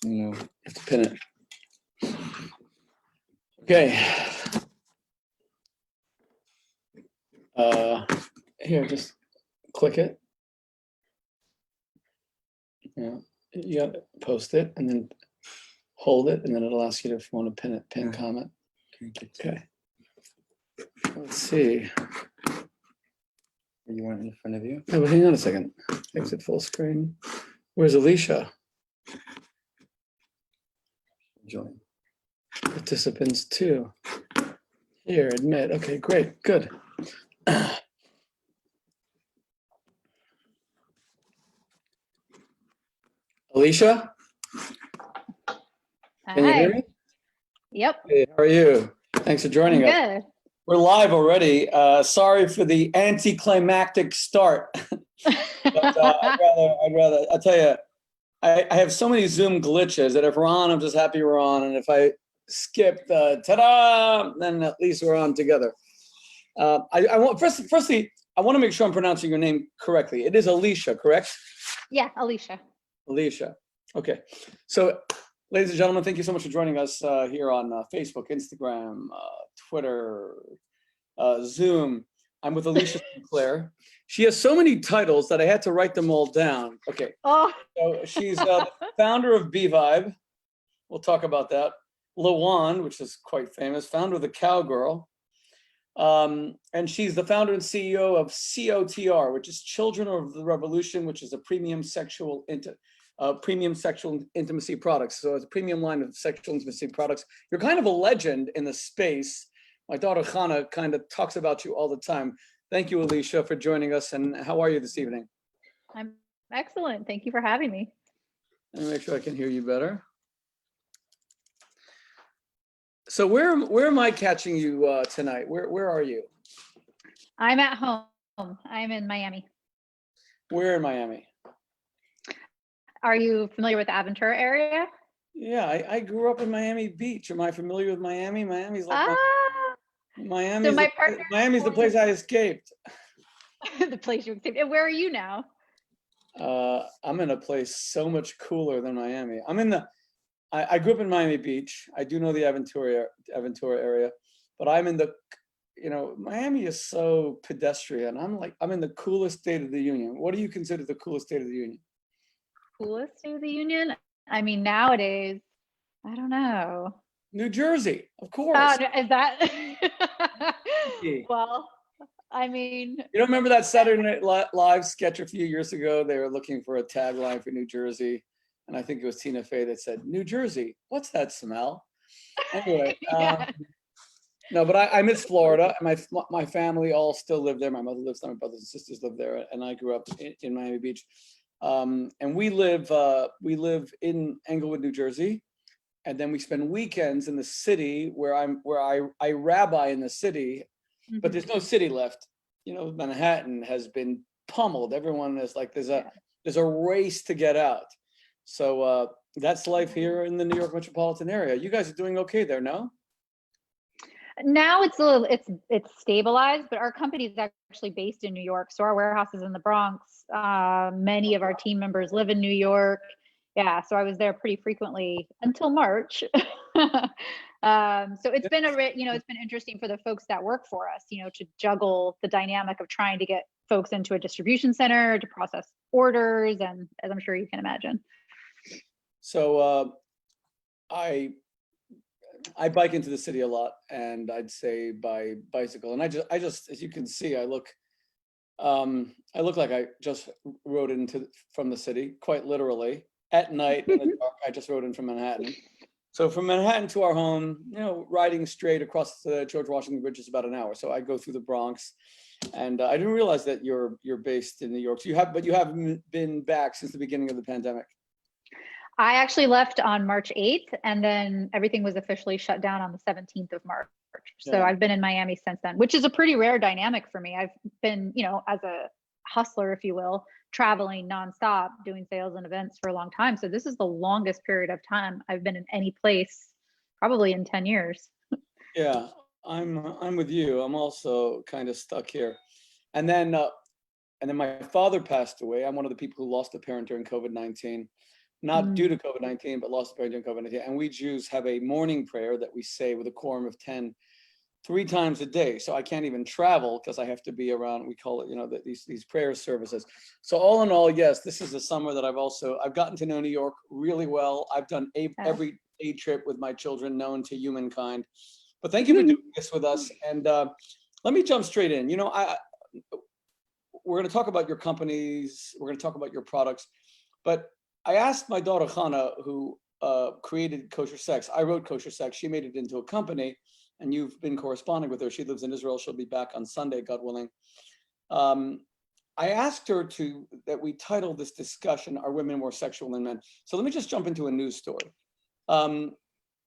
You have to pin it. Okay. Here, just click it. Yeah, you got to post it and then hold it, and then it'll ask you if you want to pin it, pin comment. Okay. Let's see. You want it in front of you? Oh, hang on a second. Exit full screen. Where's Alicia? Join. Participants too. Here, admit. Okay, great, good. Alicia? Can you hear me? Yep. Hey, how are you? Thanks for joining us. Good. We're live already. Sorry for the anticlimactic start. But I'll tell you, I have so many Zoom glitches that if we're on, I'm just happy we're on. And if I skip the ta-da, then at least we're on together. Firstly, I want to make sure I'm pronouncing your name correctly. It is Alicia, correct? Yeah, Alicia. Alicia. Okay. So, ladies and gentlemen, thank you so much for joining us here on Facebook, Instagram, Twitter, Zoom. I'm with Alicia Sinclair. She has so many titles that I had to write them all down. Okay. Oh. So she's the founder of Vibe. We'll talk about that. Lawan, which is quite famous, founder of the Cowgirl. And she's the founder and CEO of COTR, which is Children of the Revolution, which is a premium sexual intimacy products. So it's a premium line of sexual intimacy products. You're kind of a legend in the space. My daughter Hannah kind of talks about you all the time. Thank you, Alicia, for joining us. And how are you this evening? I'm excellent. Thank you for having me. Let me make sure I can hear you better. So where am I catching you tonight? Where are you? I'm at home. I'm in Miami. Where in Miami? Are you familiar with the Aventura area? Yeah, I grew up in Miami Beach. Am I familiar with Miami? Miami's like Miami's the place I escaped. The place you escaped. And where are you now? I'm in a place so much cooler than Miami. I grew up in Miami Beach. I do know the Aventura area, but I'm in the, Miami is so pedestrian. I'm in the coolest state of the union. What do you consider the coolest state of the union? Coolest state of the union? I mean, nowadays, I don't know. New Jersey, of course. Is that? Well, I mean. You don't remember that Saturday Night Live sketch a few years ago? They were looking for a tagline for New Jersey. And I think it was Tina Fey that said, New Jersey, what's that smell? Anyway, Yeah. No, but I miss Florida. My family all still live there. My mother lives there, my brothers and sisters live there. And I grew up in Miami Beach. And we live in Englewood, New Jersey. And then we spend weekends in the city where I rabbi in the city, but there's no city left. Manhattan has been pummeled. Everyone is like, there's a race to get out. So that's life here in the New York metropolitan area. You guys are doing okay there, no? Now it's stabilized, but our company is actually based in New York. So our warehouse is in the Bronx. Many of our team members live in New York. Yeah, so I was there pretty frequently until March. So it's been it's been interesting for the folks that work for us, to juggle the dynamic of trying to get folks into a distribution center to process orders, and as I'm sure you can imagine. So I bike into the city a lot, and I'd say by bicycle. And I just, as you can see, I look like I just rode from the city, quite literally. At night in the dark, I just rode in from Manhattan. So from Manhattan to our home, riding straight across the George Washington Bridge is about an hour. So I go through the Bronx, and I didn't realize that you're based in New York. So you haven't been back since the beginning of the pandemic. I actually left on March 8th, and then everything was officially shut down on the 17th of March. So yeah. I've been in Miami since then, which is a pretty rare dynamic for me. I've been, as a hustler, if you will, traveling nonstop, doing sales and events for a long time. So this is the longest period of time I've been in any place, probably in 10 years. Yeah, I'm with you. I'm also kind of stuck here. And then my father passed away. I'm one of the people who lost a parent during COVID-19. not due to COVID-19, but lost a parent during COVID-19. And we Jews have a morning prayer that we say with a quorum of 10, 3 times a day. So I can't even travel because I have to be around, we call it, these prayer services. So all in all, yes, this is a summer that I've gotten to know New York really well. I've done every day trip with my children known to humankind. But thank you for doing this with us. And let me jump straight in. We're going to talk about your companies. We're going to talk about your products. But I asked my daughter, Hannah, who created Kosher Sex. I wrote Kosher Sex. She made it into a company. And you've been corresponding with her. She lives in Israel. She'll be back on Sunday, God willing. I asked her that we title this discussion, Are Women More Sexual Than Men? So let me just jump into a news story. And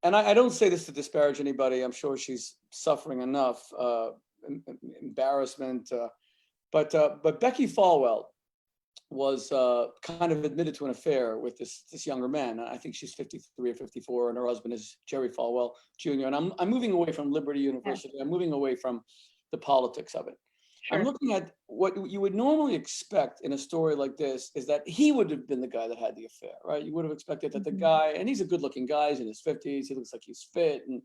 I don't say this to disparage anybody. I'm sure she's suffering enough embarrassment. But Becky Falwell was kind of admitted to an affair with this younger man. I think she's 53 or 54, and her husband is Jerry Falwell Jr. And I'm moving away from Liberty University. I'm moving away from the politics of it. Sure. I'm looking at what you would normally expect in a story like this is that he would have been the guy that had the affair, right? You would have expected that the guy, and he's a good-looking guy, he's in his 50s, he looks like he's fit, and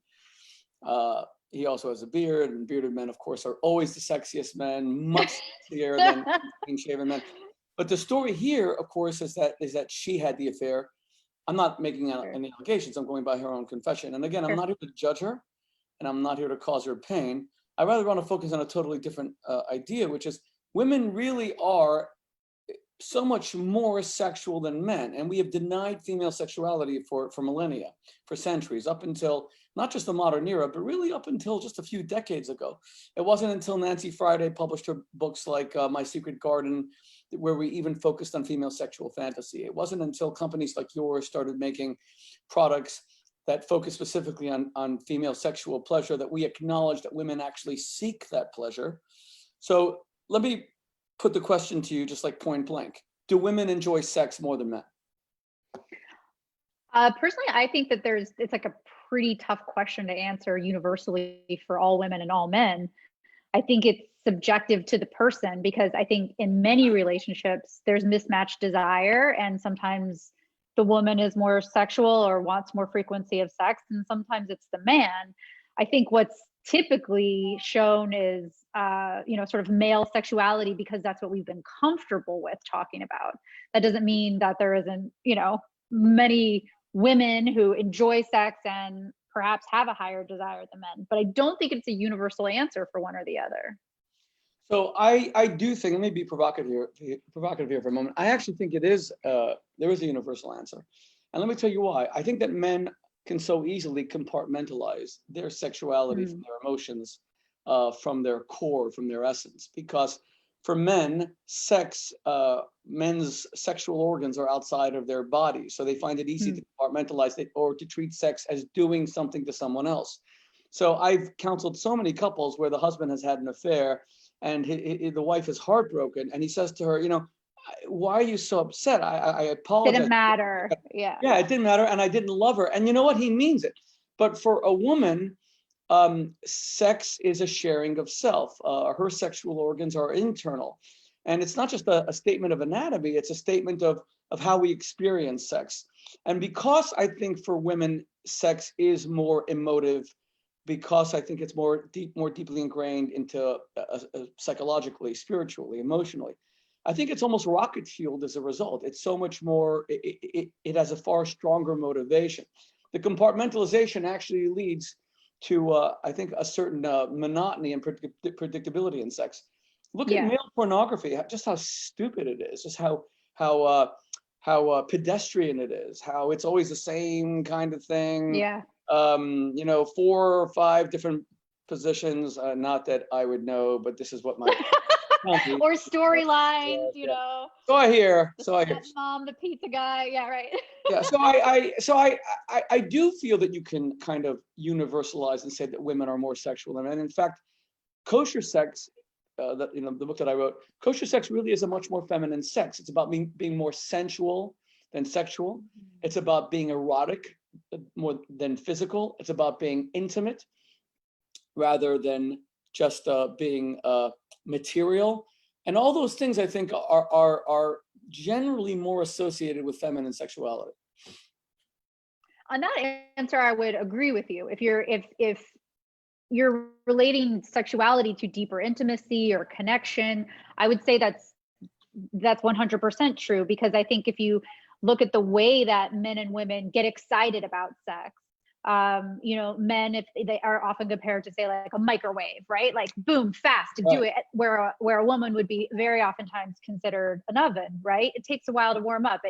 he also has a beard, and bearded men, of course, are always the sexiest men, much sexier than clean-shaven men. But the story here, of course, is that she had the affair. I'm not making any allegations. I'm going by her own confession. And again, I'm not here to judge her, and I'm not here to cause her pain. I rather want to focus on a totally different idea, which is women really are so much more sexual than men. And we have denied female sexuality for millennia, for centuries, up until not just the modern era, but really up until just a few decades ago. It wasn't until Nancy Friday published her books like My Secret Garden, where we even focused on female sexual fantasy. It wasn't until companies like yours started making products that focus specifically on female sexual pleasure that we acknowledge that women actually seek that pleasure. So let me put the question to you just like point blank. Do women enjoy sex more than men? Personally, I think that it's like a pretty tough question to answer universally for all women and all men. I think it's subjective to the person, because I think in many relationships, there's mismatched desire, and sometimes the woman is more sexual or wants more frequency of sex, and sometimes it's the man. I think what's typically shown is, sort of male sexuality, because that's what we've been comfortable with talking about. That doesn't mean that there isn't, many women who enjoy sex and perhaps have a higher desire than men, but I don't think it's a universal answer for one or the other. So I do think, let me be provocative here for a moment. I actually think there is a universal answer. And let me tell you why. I think that men can so easily compartmentalize their sexuality from their emotions, from their core, from their essence. Because for men, men's sexual organs are outside of their body. So they find it easy to compartmentalize it or to treat sex as doing something to someone else. So I've counseled so many couples where the husband has had an affair and the wife is heartbroken, and he says to her, why are you so upset? I apologize. Didn't matter. Yeah, it didn't matter, and I didn't love her. And you know what? He means it. But for a woman, sex is a sharing of self. Her sexual organs are internal. And it's not just a statement of anatomy, it's a statement of how we experience sex. And because I think for women, sex is more emotive, because I think it's more deeply ingrained into psychologically, spiritually, emotionally. I think it's almost rocket fueled as a result. It's so much more, it has a far stronger motivation. The compartmentalization actually leads to, I think, a certain monotony and predictability in sex. Look at male pornography, just how stupid it is, just how pedestrian it is, how it's always the same kind of thing. Yeah. 4 or 5 different positions, not that I would know, but this is what my or storylines, So I hear. Mom, the pizza guy. Yeah, right. Yeah. So I do feel that you can kind of universalize and say that women are more sexual than men. In fact, Kosher Sex, the book that I wrote, Kosher Sex really is a much more feminine sex. It's about being more sensual than sexual. It's about being erotic more than physical. It's about being intimate rather than just being material. And all those things I think are generally more associated with feminine sexuality. On that answer, I would agree with you. If you're relating sexuality to deeper intimacy or connection, I would say that's 100% true, because I think if you look at the way that men and women get excited about sex, men, if they are often compared to, say, like a microwave, right? Like boom, fast to do it, where a woman would be very oftentimes considered an oven, right? It takes a while to warm up.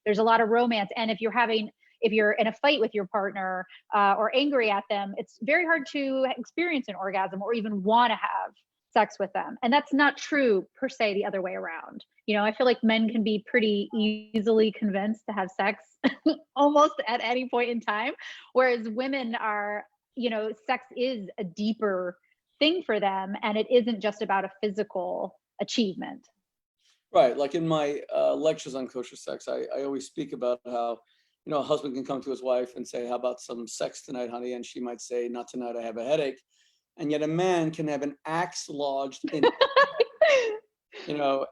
There's a lot of romance. And if you're in a fight with your partner or angry at them, it's very hard to experience an orgasm or even want to have sex with them. And that's not true per se the other way around. I feel like men can be pretty easily convinced to have sex almost at any point in time, whereas women are, sex is a deeper thing for them, and it isn't just about a physical achievement. Right. Like in my lectures on kosher sex, I always speak about how, a husband can come to his wife and say, how about some sex tonight, honey? And she might say, not tonight, I have a headache. And yet a man can have an axe lodged in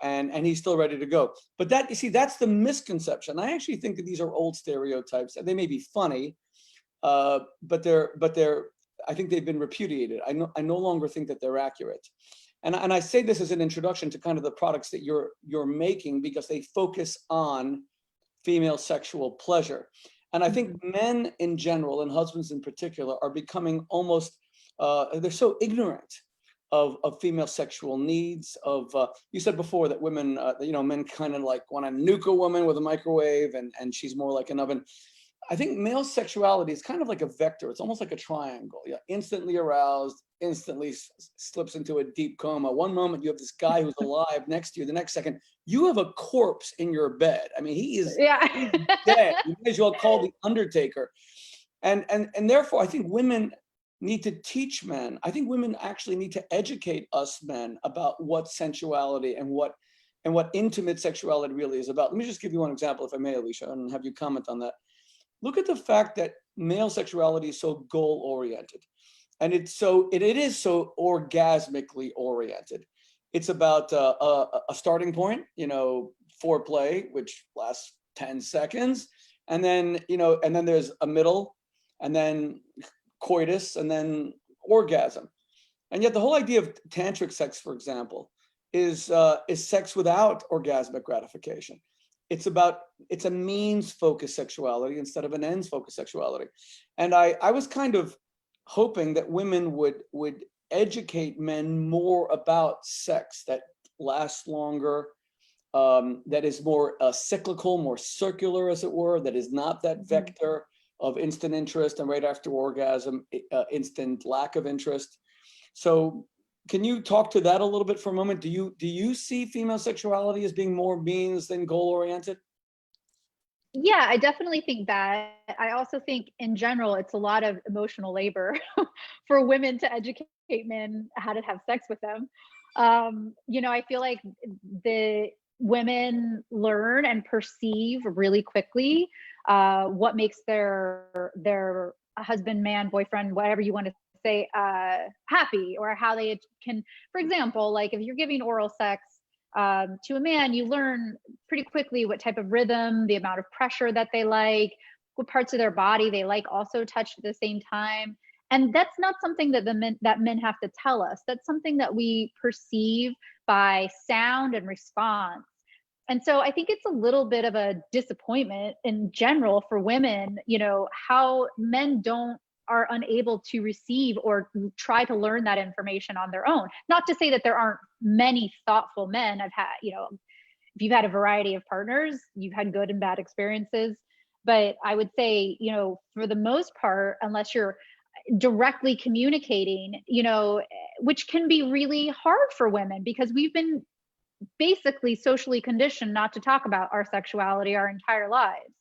and he's still ready to go. But that's the misconception. I actually think that these are old stereotypes, and they may be funny, but I think they've been repudiated. I no longer think that they're accurate. And I say this as an introduction to kind of the products that you're making, because they focus on female sexual pleasure. And I think men in general, and husbands in particular, are becoming almost they're so ignorant of female sexual needs. You said before that women, men kind of like want to nuke a woman with a microwave, and she's more like an oven. I think male sexuality is kind of like a vector. It's almost like a triangle. Yeah, instantly aroused, instantly slips into a deep coma. One moment you have this guy who's alive next to you. The next second you have a corpse in your bed. I mean, he's dead. You may as well call the Undertaker. And therefore, I think women need to teach men. I think women actually need to educate us men about what sensuality and what intimate sexuality really is about. Let me just give you one example, if I may, Alicia, and have you comment on that. Look at the fact that male sexuality is so goal-oriented, and it is so orgasmically oriented. It's about a starting point, foreplay, which lasts 10 seconds, and then there's a middle, and then coitus, and then orgasm. And yet the whole idea of tantric sex, for example, is sex without orgasmic gratification. It's a means-focused sexuality instead of an ends-focused sexuality. And I was kind of hoping that women would educate men more about sex that lasts longer, that is more cyclical, more circular, as it were, that is not that vector of instant interest and right after orgasm, instant lack of interest. So can you talk to that a little bit for a moment? Do you see female sexuality as being more means than goal oriented? Yeah, I definitely think that. I also think in general, it's a lot of emotional labor for women to educate men how to have sex with them. I feel like the women learn and perceive really quickly what makes their husband, man, boyfriend, whatever you want to say, happy, or how they can, for example, like if you're giving oral sex to a man, you learn pretty quickly what type of rhythm, the amount of pressure that they like, what parts of their body they like also touched at the same time. And that's not something that men have to tell us. That's something that we perceive by sound and response. And so I think it's a little bit of a disappointment in general for women, how men are unable to receive or try to learn that information on their own. Not to say that there aren't many thoughtful men. I've had, if you've had a variety of partners, you've had good and bad experiences. But I would say, for the most part, unless you're directly communicating, which can be really hard for women, because we've been basically socially conditioned not to talk about our sexuality our entire lives.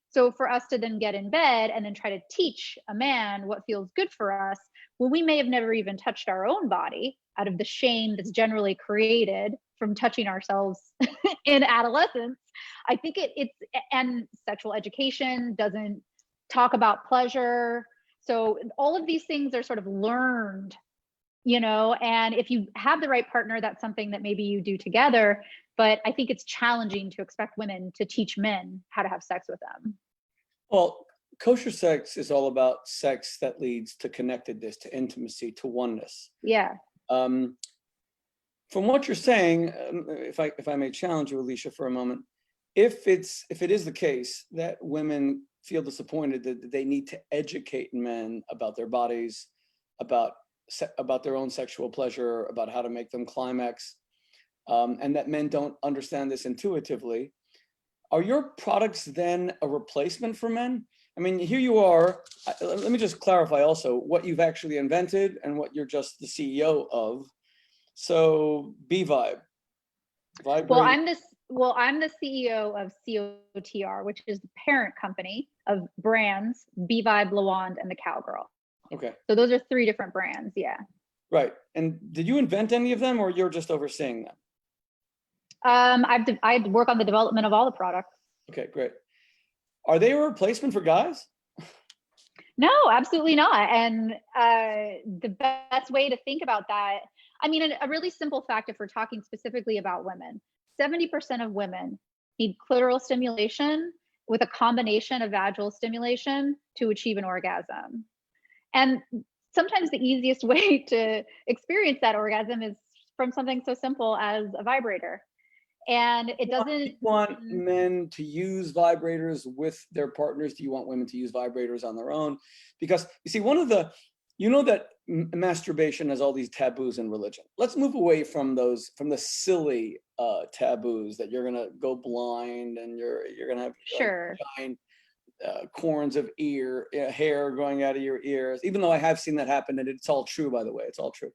So for us to then get in bed and then try to teach a man what feels good for us, when we may have never even touched our own body, out of the shame that's generally created from touching ourselves in adolescence, I think and sexual education doesn't talk about pleasure. So all of these things are sort of learned, and if you have the right partner, that's something that maybe you do together, but I think it's challenging to expect women to teach men how to have sex with them. Well, kosher sex is all about sex that leads to connectedness, to intimacy, to oneness. Yeah. From what you're saying, if I may challenge you, Alicia, for a moment, if it is the case that women feel disappointed that they need to educate men about their bodies, about their own sexual pleasure, about how to make them climax, and that men don't understand this intuitively, are your products then a replacement for men? I mean, here you are. Let me just clarify also what you've actually invented and what you're just the CEO of. So B-Vibe. Well, I'm the CEO of COTR, which is the parent company of brands B-Vibe, Lawand, and the Cowgirl. Okay. So those are 3 different brands. Yeah. Right. And did you invent any of them, or you're just overseeing them? I work on the development of all the products. Okay, great. Are they a replacement for guys? No, absolutely not. And the best way to think about that, I mean, a really simple fact, if we're talking specifically about women, 70% of women need clitoral stimulation with a combination of vaginal stimulation to achieve an orgasm. And sometimes the easiest way to experience that orgasm is from something so simple as a vibrator. And it doesn't. Do you want men to use vibrators with their partners? Do you want women to use vibrators on their own? Because you see, you know that masturbation has all these taboos in religion. Let's move away from the silly taboos that you're gonna go blind and you're gonna have sure giant corns of hair going out of your ears. Even though I have seen that happen, and it's all true, by the way. It's all true.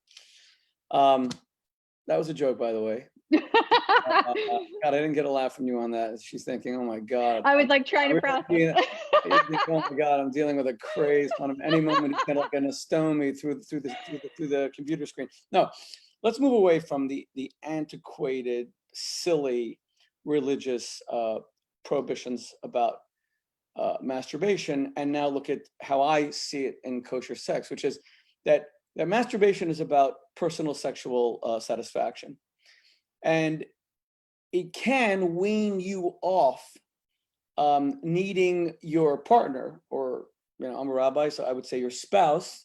That was a joke, by the way. God, I didn't get a laugh from you on that. She's thinking, oh my God. I was like trying to process. Oh my God, I'm dealing with a craze on him. Any moment he's gonna stone me through the computer screen. No, let's move away from the antiquated, silly, religious prohibitions about masturbation, and now look at how I see it in kosher sex, which is that masturbation is about personal sexual satisfaction. And it can wean you off needing your partner, or, I'm a rabbi, so I would say your spouse,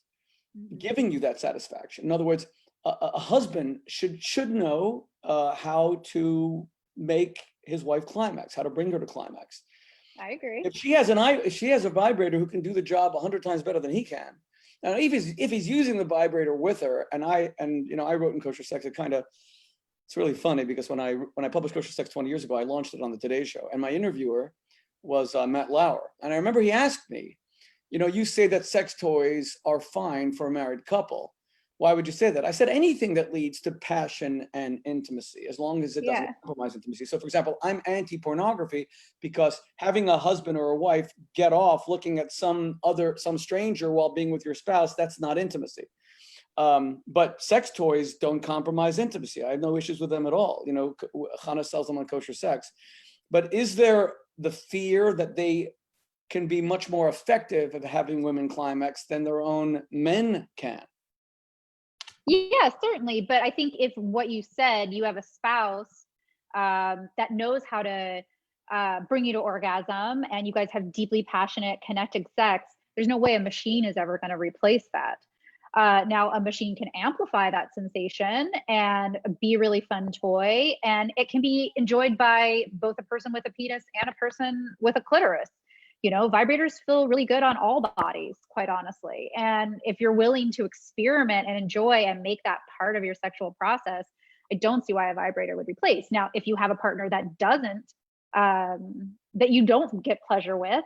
giving you that satisfaction. In other words, a husband should know how to make his wife climax, how to bring her to climax. I agree. If she has a vibrator who can do the job 100 times better than he can. Now, if he's using the vibrator with her, and I wrote in Kosher Sex, it's really funny because when I published Kosher Sex 20 years ago, I launched it on the Today Show, and my interviewer was Matt Lauer. And I remember he asked me, you say that sex toys are fine for a married couple. Why would you say that? I said, anything that leads to passion and intimacy, as long as it doesn't compromise intimacy. So for example, I'm anti-pornography because having a husband or a wife get off looking at some stranger while being with your spouse, that's not intimacy. But sex toys don't compromise intimacy. I have no issues with them at all. Chana sells them on Kosher Sex. But is there the fear that they can be much more effective at having women climax than their own men can? Yeah, certainly. But I think if what you said, you have a spouse that knows how to bring you to orgasm, and you guys have deeply passionate, connected sex, there's no way a machine is ever going to replace that. Now, a machine can amplify that sensation and be a really fun toy, and it can be enjoyed by both a person with a penis and a person with a clitoris. Vibrators feel really good on all bodies, quite honestly. And if you're willing to experiment and enjoy and make that part of your sexual process, I don't see why a vibrator would replace. Now, if you have a partner that doesn't, that you don't get pleasure with,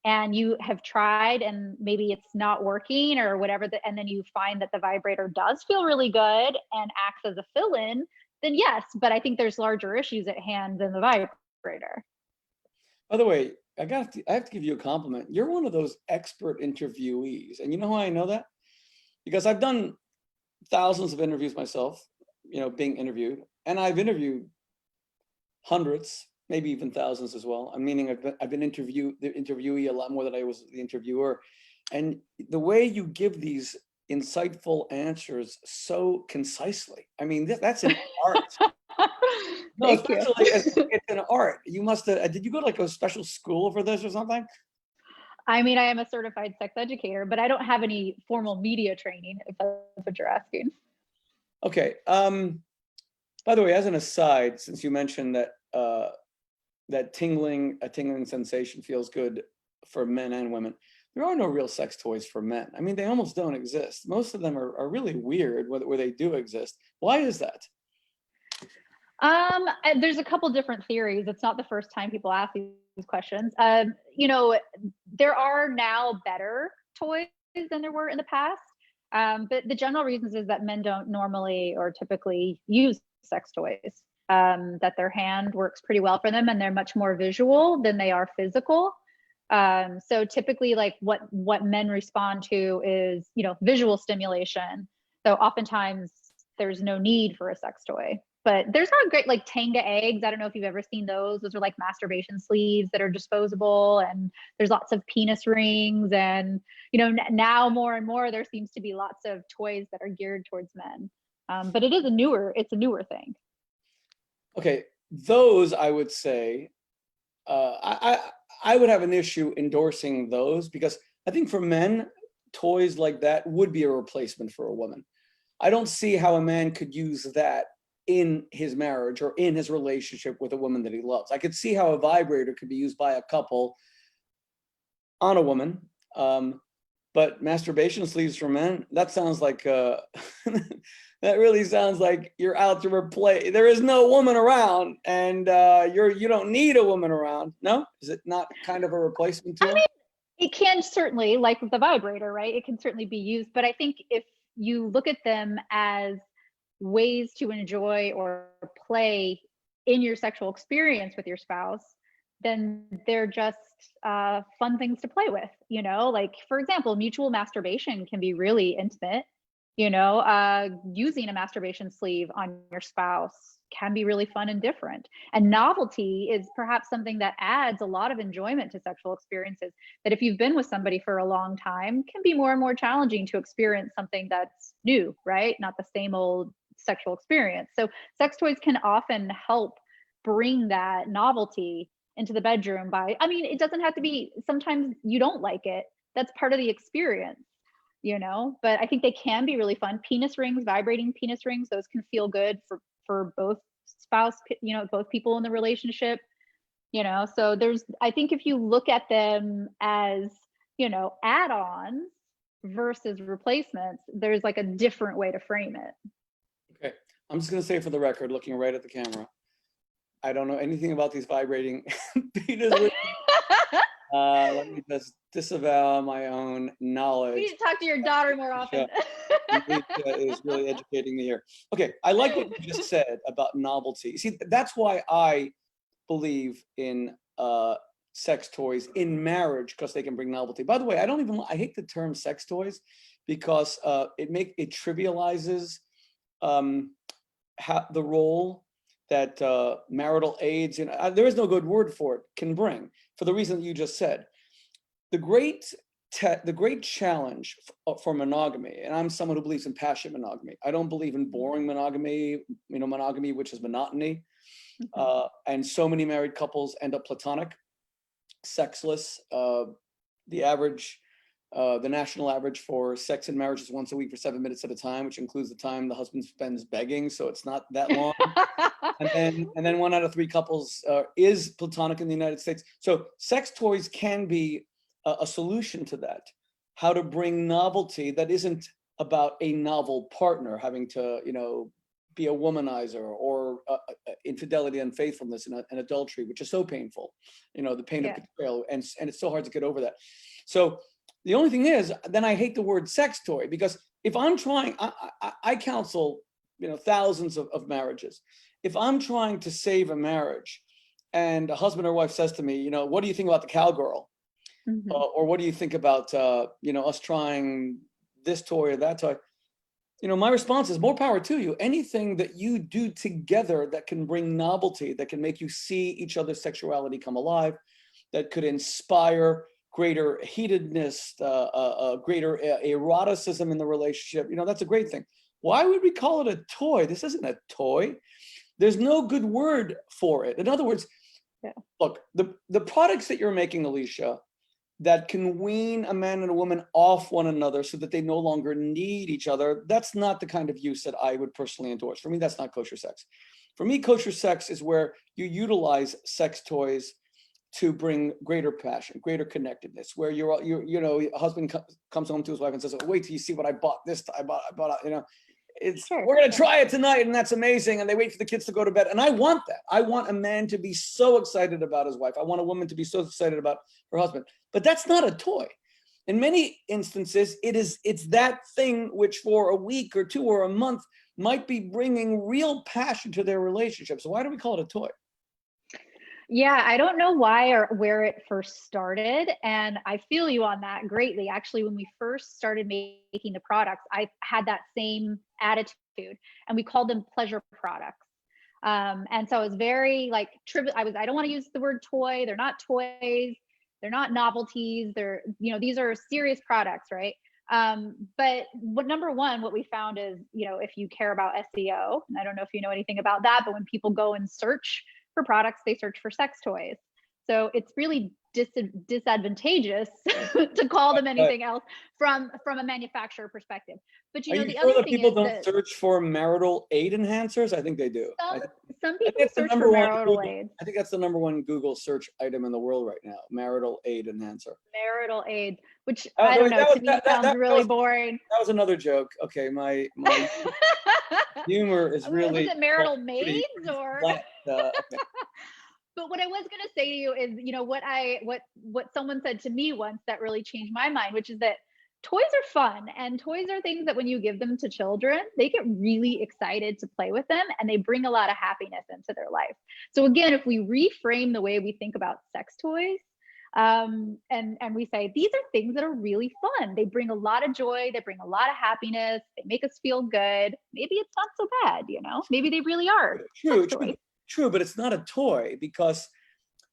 and you have tried and maybe it's not working or whatever, and then you find that the vibrator does feel really good and acts as a fill-in, then yes, but I think there's larger issues at hand than the vibrator. By the way, I have to give you a compliment. You're one of those expert interviewees. And you know how I know that? Because I've done thousands of interviews myself, being interviewed, and I've interviewed hundreds, maybe even thousands as well. I'm meaning I've been the interviewee a lot more than I was the interviewer. And the way you give these insightful answers so concisely. I mean, that's an art. No, Thank you. especially it's an art. You must have, did you go to like a special school for this or something? I mean, I am a certified sex educator, but I don't have any formal media training, if that's what you're asking. Okay. By the way, as an aside, since you mentioned that that a tingling sensation feels good for men and women, there are no real sex toys for men. I mean, they almost don't exist. Most of them are really weird where they do exist. Why is that? There's a couple different theories. It's not the first time people ask these questions. You know, there are now better toys than there were in the past. But the general reasons is that men don't normally or typically use sex toys. That their hand works pretty well for them, and they're much more visual than they are physical. So typically, like what men respond to is, you know, visual stimulation. So oftentimes there's no need for a sex toy. But there's not great like Tenga eggs. I don't know if you've ever seen those. Those are like masturbation sleeves that are disposable, and there's lots of penis rings. And you know, now more and more there seems to be lots of toys that are geared towards men. But it's a newer thing. Okay, those I would say, I would have an issue endorsing those, because I think for men, toys like that would be a replacement for a woman. I don't see how a man could use that in his marriage or in his relationship with a woman that he loves. I could see how a vibrator could be used by a couple on a woman, but masturbation sleeves for men, that sounds like that really sounds like you're out to replace. There is no woman around, and you don't need a woman around. No, is it not kind of a replacement to him? I mean, it can certainly, like the vibrator, right? It can certainly be used, but I think if you look at them as ways to enjoy or play in your sexual experience with your spouse, then they're just fun things to play with, you know? Like, for example, mutual masturbation can be really intimate, you know? Using a masturbation sleeve on your spouse can be really fun and different. And novelty is perhaps something that adds a lot of enjoyment to sexual experiences that if you've been with somebody for a long time can be more and more challenging to experience something that's new, right? Not the same old sexual experience. So sex toys can often help bring that novelty into the bedroom by, I mean, it doesn't have to be, sometimes you don't like it. That's part of the experience, you know, but I think they can be really fun. Penis rings, vibrating penis rings, those can feel good for both spouse, you know, both people in the relationship, you know. So I think if you look at them as, you know, add-ons versus replacements, there's like a different way to frame it. Okay, I'm just gonna say for the record, looking right at the camera, I don't know anything about these vibrating penis rings. Let me just disavow my own knowledge. You need to talk to your daughter more often. Alicia is really educating me here. Okay, I like what you just said about novelty. See, that's why I believe in sex toys in marriage, because they can bring novelty. By the way, I hate the term sex toys because it trivializes the role that marital aids, you know, there is no good word for it, can bring, for the reason that you just said. The great challenge for monogamy, and I'm someone who believes in passionate monogamy. I don't believe in boring monogamy, you know, monogamy which is monotony. And so many married couples end up platonic, sexless. The national average for sex in marriage is once a week for 7 minutes at a time, which includes the time the husband spends begging, so it's not that long. and then 1 out of 3 couples is platonic in the United States. So sex toys can be a solution to that. How to bring novelty that isn't about a novel partner having to, you know, be a womanizer or infidelity, unfaithfulness, and adultery, which is so painful. You know, the pain of betrayal, and it's so hard to get over that. So the only thing is, then I hate the word sex toy, because if I'm trying, I counsel, you know, thousands of marriages. If I'm trying to save a marriage and a husband or wife says to me, you know, what do you think about the cowgirl? Or what do you think about, you know, us trying this toy or that toy? You know, my response is more power to you. Anything that you do together that can bring novelty, that can make you see each other's sexuality come alive, that could inspire greater heatedness, greater eroticism in the relationship. That's a great thing. Why would we call it a toy? This isn't a toy. There's no good word for it. In other words, look, the products that you're making, Alicia, that can wean a man and a woman off one another so that they no longer need each other, that's not the kind of use that I would personally endorse. For me, that's not kosher sex. For me, kosher sex is where you utilize sex toys to bring greater passion, greater connectedness, where a husband comes home to his wife and says, oh, wait till you see what I bought this, I bought, we're going to try it tonight, and that's amazing. And they wait for the kids to go to bed. And I want that. I want a man to be so excited about his wife. I want a woman to be so excited about her husband. But that's not a toy. In many instances, it's that thing which for a week or two or a month might be bringing real passion to their relationship. So why do we call it a toy? Yeah, I don't know why or where it first started. And I feel you on that greatly. Actually, when we first started making the products, I had that same attitude, and we called them pleasure products. And so it was very like trivial. I don't want to use the word toy. They're not toys. They're not novelties. These are serious products, right? But number one, what we found is, if you care about SEO, and I don't know if you know anything about that, but when people go and search for products, they search for sex toys. So it's really disadvantageous to call them anything else from a manufacturer perspective. But Are you the sure other that thing people is don't that search for marital aid enhancers? I think they do. some people search for marital aid. I think that's the number one Google search item in the world right now, marital aid enhancer. Marital aid, which I don't know, to me sounds really boring. That was another joke. Okay, my humor is really. Was it marital maids or? Okay. But what I was going to say to you is, what someone said to me once that really changed my mind, which is that toys are fun, and toys are things that when you give them to children, they get really excited to play with them, and they bring a lot of happiness into their life. So again, if we reframe the way we think about sex toys, and we say, these are things that are really fun. They bring a lot of joy. They bring a lot of happiness. They make us feel good. Maybe it's not so bad, maybe they really are. True, but it's not a toy because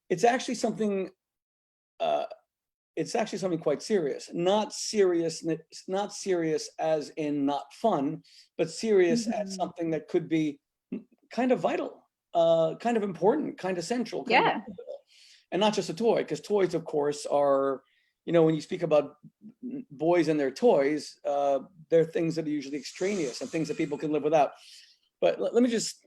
it's actually something. It's actually something quite serious. Not serious as in not fun, but serious as something that could be kind of vital, kind of important, kind of central. And not just a toy, because toys, of course, are, when you speak about boys and their toys, they're things that are usually extraneous and things that people can live without. But let me just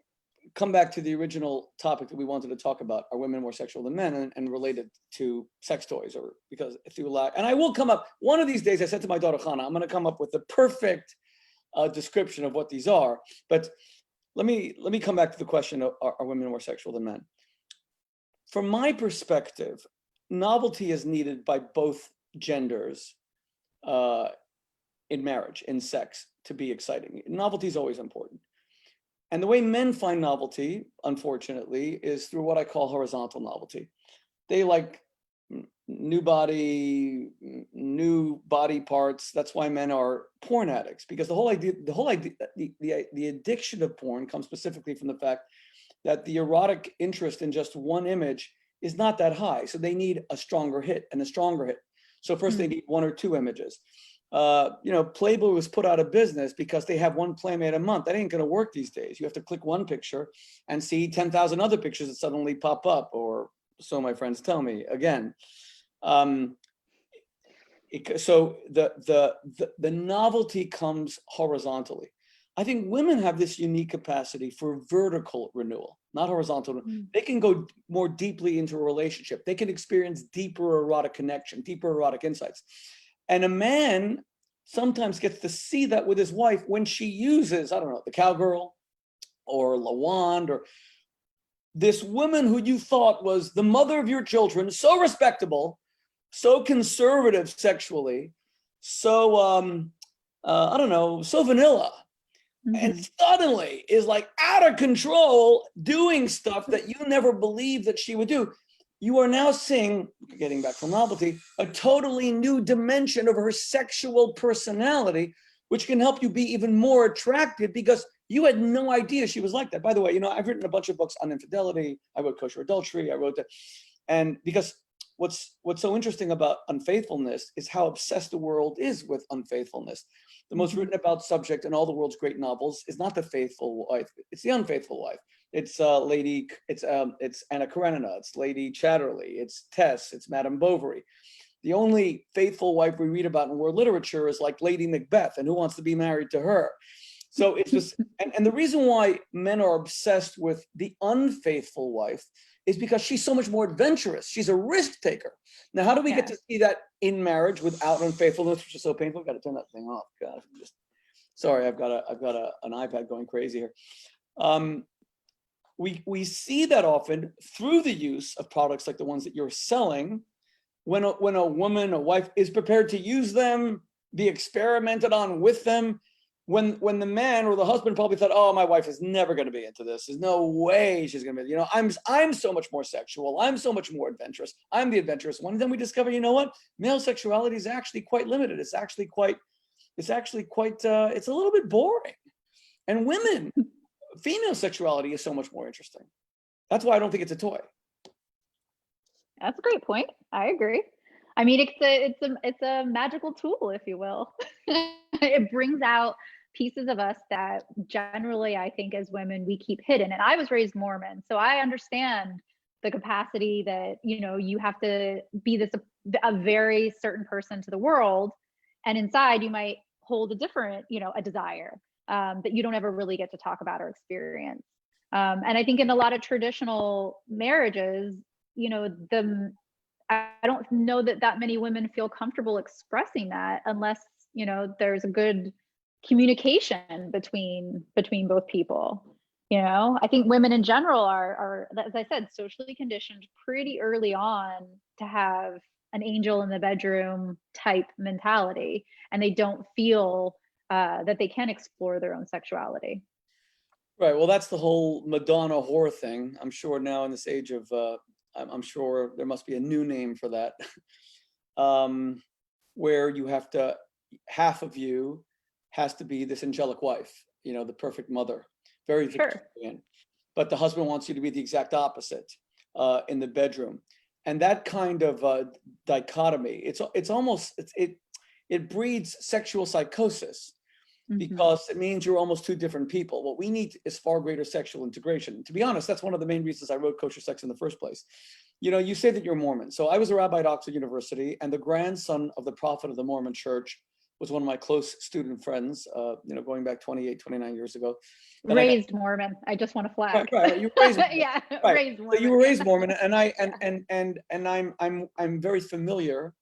come back to the original topic that we wanted to talk about: are women more sexual than men, and related to sex toys, or because if you lack, and I will come up one of these days. I said to my daughter Hannah, I'm going to come up with the perfect description of what these are. But let me come back to the question of are women more sexual than men? From my perspective, novelty is needed by both genders in marriage, in sex, to be exciting. Novelty is always important. And the way men find novelty, unfortunately, is through what I call horizontal novelty. They like new body parts. That's why men are porn addicts, because the addiction of porn comes specifically from the fact that the erotic interest in just one image is not that high. So they need a stronger hit and a stronger hit. So first they need one or two images. Playboy was put out of business because they have one Playmate a month. That ain't going to work these days. You have to click one picture and see 10,000 other pictures that suddenly pop up, or so my friends tell me. Again, so the novelty comes horizontally. I think women have this unique capacity for vertical renewal, not horizontal. They can go more deeply into a relationship. They can experience deeper erotic connection, deeper erotic insights. And a man sometimes gets to see that with his wife when she uses, I don't know, the cowgirl or LaWand, or this woman who you thought was the mother of your children, so respectable, so conservative sexually, so, I don't know, so vanilla. And suddenly is like out of control, doing stuff that you never believed that she would do. You are now seeing, getting back to novelty, a totally new dimension of her sexual personality, which can help you be even more attracted because you had no idea she was like that. By the way, I've written a bunch of books on infidelity. I wrote Kosher Adultery. I wrote that. And because what's so interesting about unfaithfulness is how obsessed the world is with unfaithfulness. The most written about subject in all the world's great novels is not the faithful wife; it's the unfaithful wife. It's it's Anna Karenina, it's Lady Chatterley, it's Tess, it's Madame Bovary. The only faithful wife we read about in world literature is like Lady Macbeth, and who wants to be married to her? So it's just, and the reason why men are obsessed with the unfaithful wife is because she's so much more adventurous. She's a risk taker. Now, how do we get to see that in marriage without unfaithfulness, which is so painful? I've got to turn that thing off. God, sorry, I've got an iPad going crazy here. We see that often through the use of products like the ones that you're selling. When a woman, a wife, is prepared to use them, be experimented on with them, when the man or the husband probably thought, oh, my wife is never going to be into this. There's no way she's going to be, I'm so much more sexual. I'm so much more adventurous. I'm the adventurous one. And then we discover, you know what? Male sexuality is actually quite limited. It's a little bit boring. And female sexuality is so much more interesting. That's why I don't think it's a toy. That's a great point. I agree. I mean, it's a magical tool, if you will. It brings out pieces of us that generally, I think, as women, we keep hidden. And I was raised Mormon, so I understand the capacity that, you have to be a very certain person to the world, and inside you might hold a different, a desire that you don't ever really get to talk about or experience. And I think in a lot of traditional marriages, I don't know that many women feel comfortable expressing that unless, there's a good communication between both people. I think women in general are, as I said, socially conditioned pretty early on to have an angel in the bedroom type mentality, and they don't feel that they can explore their own sexuality. Right. Well, that's the whole Madonna whore thing. I'm sure now in this age of, I'm sure there must be a new name for that, where you have to, half of you has to be this angelic wife, the perfect mother, very Victorian. But the husband wants you to be the exact opposite in the bedroom. And that kind of dichotomy, it breeds sexual psychosis. Because it means you're almost two different people. What we need is far greater sexual integration. To be honest, that's one of the main reasons I wrote Kosher Sex in the first place. You say that you're Mormon. So I was a rabbi at Oxford University, and the grandson of the prophet of the Mormon church was one of my close student friends, going back 28, 29 years ago. Then raised Mormon. I just want to flag. Right. You were raised Mormon. Yeah, right. Raised Mormon. So you were raised Mormon, and I'm very familiar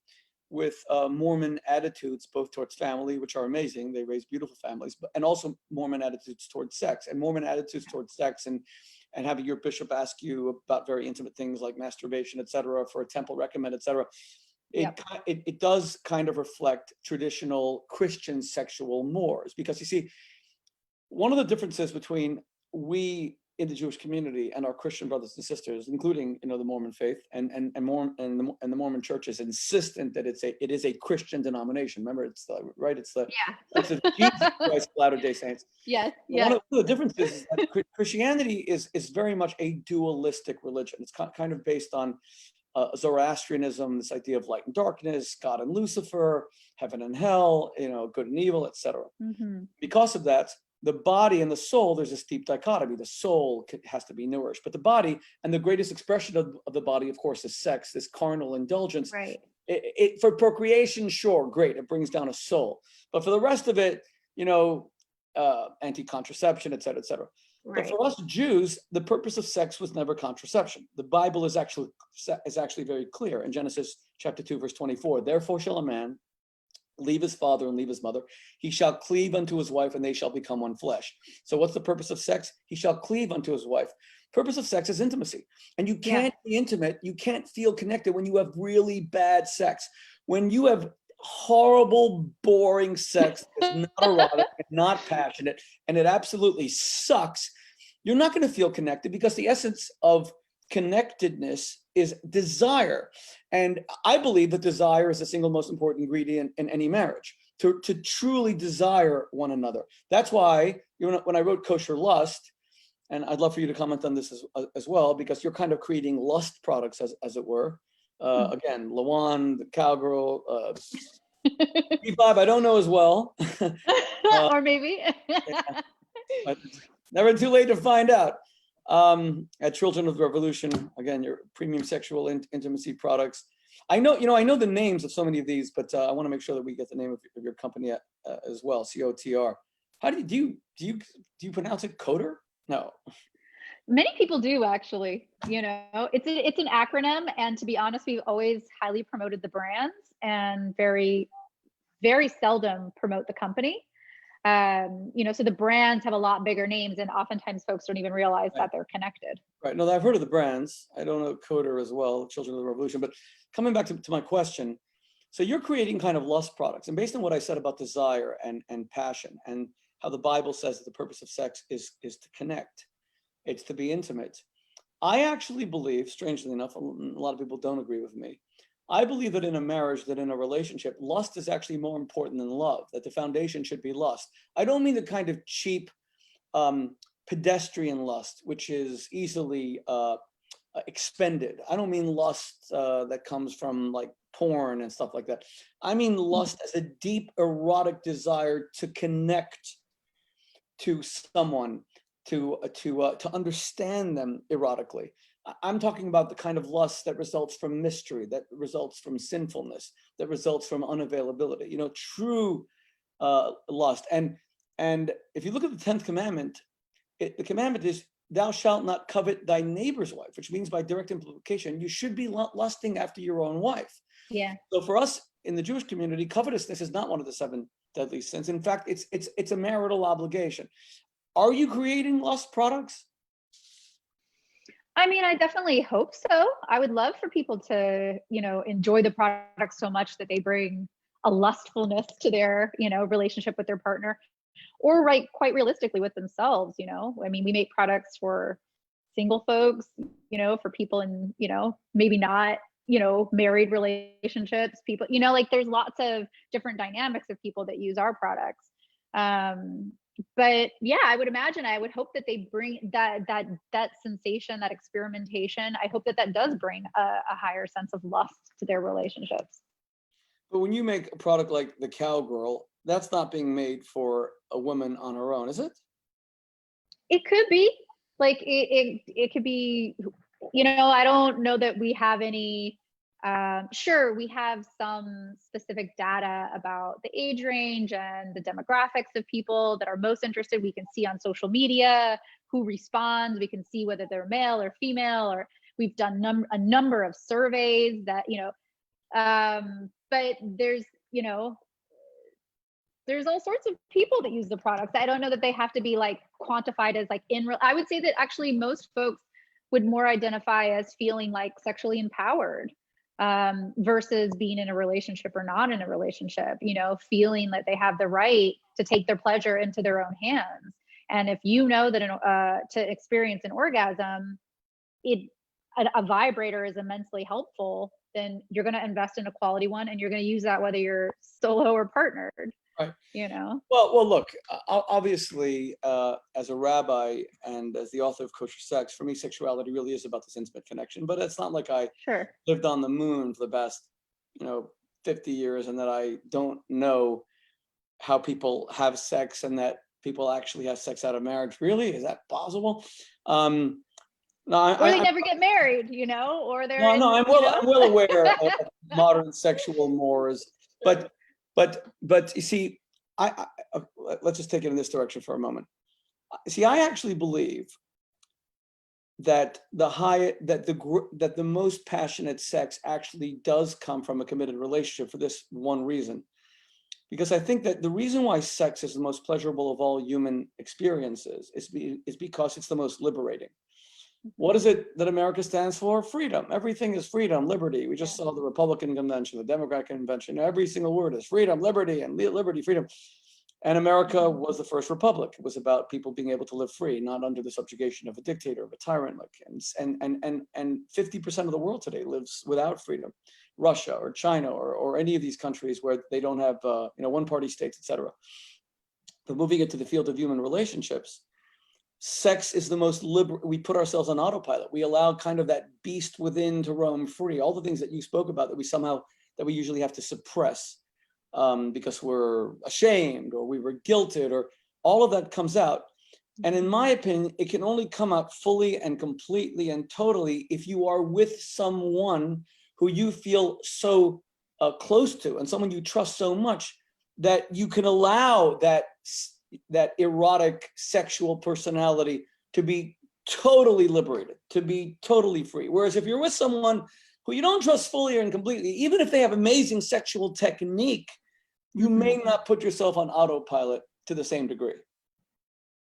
with Mormon attitudes, both towards family, which are amazing. They raise beautiful families, and also Mormon attitudes towards sex, and Mormon attitudes towards sex, and having your bishop ask you about very intimate things like masturbation, etc., for a temple recommend, etc. It does kind of reflect traditional Christian sexual mores, because you see, one of the differences between we in the Jewish community and our Christian brothers and sisters, including the Mormon faith and the Mormon church, is insistent that it is a Christian denomination. Remember, it's the Jesus Christ of Latter-day Saints. Yes. One of the differences is that Christianity is very much a dualistic religion. It's kind of based on Zoroastrianism, this idea of light and darkness, God and Lucifer, heaven and hell, good and evil, etc. Because of that, the body and the soul, there's this deep dichotomy. The soul has to be nourished, but the body, and the greatest expression of the body, of course, is sex, this carnal indulgence. Right. It for procreation, sure, great. It brings down a soul. But for the rest of it, anti-contraception, et cetera, et cetera. Right. But for us Jews, the purpose of sex was never contraception. The Bible is actually very clear in Genesis chapter 2, verse 24. Therefore shall a man leave his father and leave his mother. He shall cleave unto his wife, and they shall become one flesh. So what's the purpose of sex? He shall cleave unto his wife. Purpose of sex is intimacy. And you can't be intimate, you can't feel connected when you have really bad sex. When you have horrible, boring sex, it's not erotic, not passionate, and it absolutely sucks, you're not going to feel connected, because the essence of connectedness is desire. And I believe that desire is the single most important ingredient in any marriage, to truly desire one another. That's why when I wrote Kosher Lust, and I'd love for you to comment on this as well, because you're kind of creating lust products, as it were, Again, Lawan, the cowgirl, B5, I don't know as well. Or maybe. But never too late to find out. At Children of the Revolution, again, your premium sexual intimacy products. I know the names of so many of these, but I want to make sure that we get the name of your company as well. COTR. How do you pronounce it? COTR? No. Many people do, actually. It's an acronym, and to be honest, we've always highly promoted the brands and very, very seldom promote the company. So the brands have a lot bigger names, and oftentimes folks don't even realize that they're connected. Right. No, I've heard of the brands. I don't know COTR as well, Children of the Revolution. But coming back to my question, so you're creating kind of lust products, and based on what I said about desire and passion, and how the Bible says that the purpose of sex is to connect, it's to be intimate. I actually believe, strangely enough, a lot of people don't agree with me. I believe that in a marriage, that in a relationship, lust is actually more important than love, that the foundation should be lust. I don't mean the kind of cheap, pedestrian lust, which is easily expended. I don't mean lust that comes from like porn and stuff like that. I mean lust as a deep erotic desire to connect to someone, to understand them erotically. I'm talking about the kind of lust that results from mystery, that results from sinfulness, that results from unavailability, true lust. And if you look at the 10th commandment, the commandment is, thou shalt not covet thy neighbor's wife, which means by direct implication, you should be lusting after your own wife. Yeah. So for us in the Jewish community, covetousness is not one of the 7 deadly sins. In fact, it's a marital obligation. Are you creating lust products? I mean, I definitely hope so. I would love for people to, enjoy the product so much that they bring a lustfulness to their, relationship with their partner, or quite realistically with themselves. I mean, we make products for single folks, for people in, maybe not, married relationships, people, there's lots of different dynamics of people that use our products. But yeah, I would hope that they bring that sensation, that experimentation. I hope that does bring a higher sense of lust to their relationships. But when you make a product like the cowgirl, that's not being made for a woman on her own, is it? It could be. It could be, I don't know that we have any. Sure, we have some specific data about the age range and the demographics of people that are most interested. We can see on social media who responds. We can see whether they're male or female, or we've done a number of surveys that, but there's all sorts of people that use the products. I don't know that they have to be quantified as I would say that actually most folks would more identify as feeling sexually empowered, versus being in a relationship or not in a relationship, feeling that they have the right to take their pleasure into their own hands. And if you know that to experience an orgasm, a vibrator is immensely helpful, then you're going to invest in a quality one, and you're going to use that whether you're solo or partnered. Right. Well, look, obviously, as a rabbi and as the author of Kosher Sex, for me, sexuality really is about this intimate connection. But it's not like I lived on the moon for the past, 50 years, and that I don't know how people have sex, and that people actually have sex out of marriage. Really, is that possible? No, or they never get married, or they're. No, I'm well aware of modern sexual mores, but you see, I let's just take it in this direction for a moment. See, I actually believe that the most passionate sex actually does come from a committed relationship, for this one reason. Because I think that the reason why sex is the most pleasurable of all human experiences is because it's the most liberating. What is it that America stands for? Freedom. Everything is freedom, liberty. We just saw the Republican convention, the Democratic convention. Every single word is freedom, liberty, and liberty, freedom. And America was the first republic. It was about people being able to live free, not under the subjugation of a dictator, of a tyrant. And 50% of the world today lives without freedom. Russia or China or any of these countries where they don't have one-party states, etc. But moving it to the field of human relationships, sex is the most liberal. We put ourselves on autopilot. We allow kind of that beast within to roam free. All the things that you spoke about that we usually have to suppress because we're ashamed or we were guilted, or all of that comes out. And in my opinion, it can only come out fully and completely and totally if you are with someone who you feel so close to, and someone you trust so much that you can allow that erotic sexual personality to be totally liberated, to be totally free. Whereas if you're with someone who you don't trust fully and completely, even if they have amazing sexual technique, you may not put yourself on autopilot to the same degree.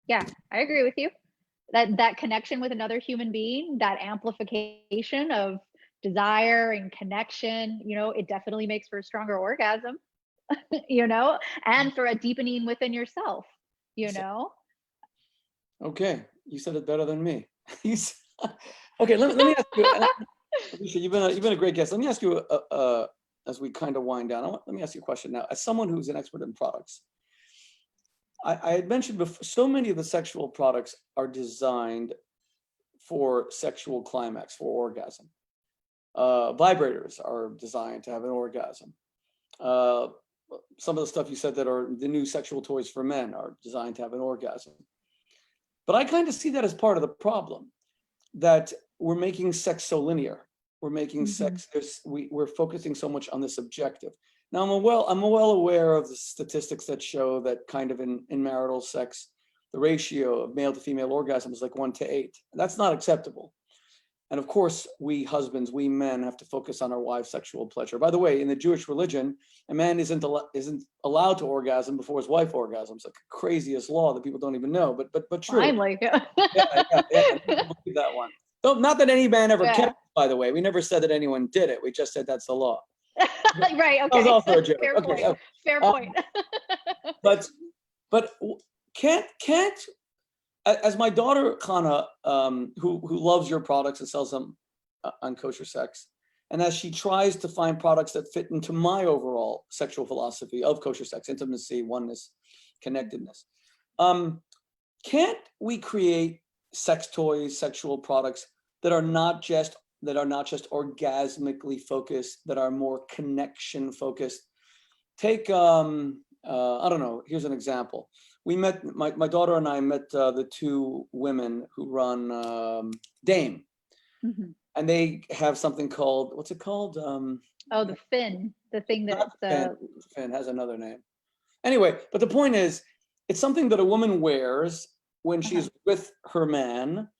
Yeah, I agree with you. That connection with another human being, that amplification of desire and connection, it definitely makes for a stronger orgasm, and for a deepening within yourself, Okay, you said it better than me. Okay, let me ask you, Alicia, you've been a great guest. Let me ask you, as we kind of wind down, let me ask you a question now. As someone who's an expert in products, I had mentioned before, so many of the sexual products are designed for sexual climax, for orgasm. Vibrators are designed to have an orgasm. Some of the stuff you said that are the new sexual toys for men are designed to have an orgasm. But I kind of see that as part of the problem, that we're making sex so linear. We're making sex, we're focusing so much on this objective. Now, I'm well aware of the statistics that show that kind of in marital sex, the ratio of male to female orgasm is like 1:8. That's not acceptable. And of course, we husbands, we men have to focus on our wives' sexual pleasure. By the way, in the Jewish religion, a man isn't allowed to orgasm before his wife orgasms. Like the craziest law that people don't even know, but true. Finally. Yeah. I believe that one. So, not that any man ever kept, by the way. We never said that anyone did it. We just said that's the law. Right. Okay. That was also a joke. Fair Okay. point. Fair point. But can't as my daughter Kana, who loves your products and sells them on Kosher Sex, and as she tries to find products that fit into my overall sexual philosophy of Kosher Sex, intimacy, oneness, connectedness, can't we create sex toys, sexual products that are not just orgasmically focused, that are more connection focused? Take I don't know, here's an example. We met, my daughter and I met the two women who run Dame. And they have something called, what's it called? The fin, the thing that fin has another name. Anyway, but the point is, it's something that a woman wears when she's with her man.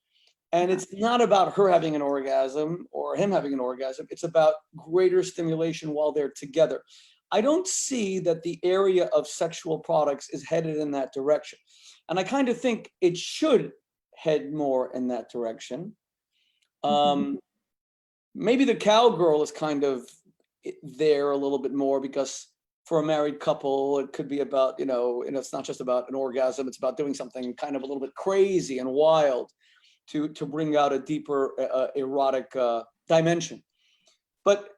And it's not about her having an orgasm or him having an orgasm. It's about greater stimulation while they're together. I don't see that the area of sexual products is headed in that direction. And I kind of think it should head more in that direction. Maybe the cowgirl is kind of there a little bit more, because for a married couple, it could be about, it's not just about an orgasm, it's about doing something kind of a little bit crazy and wild to bring out a deeper erotic dimension. But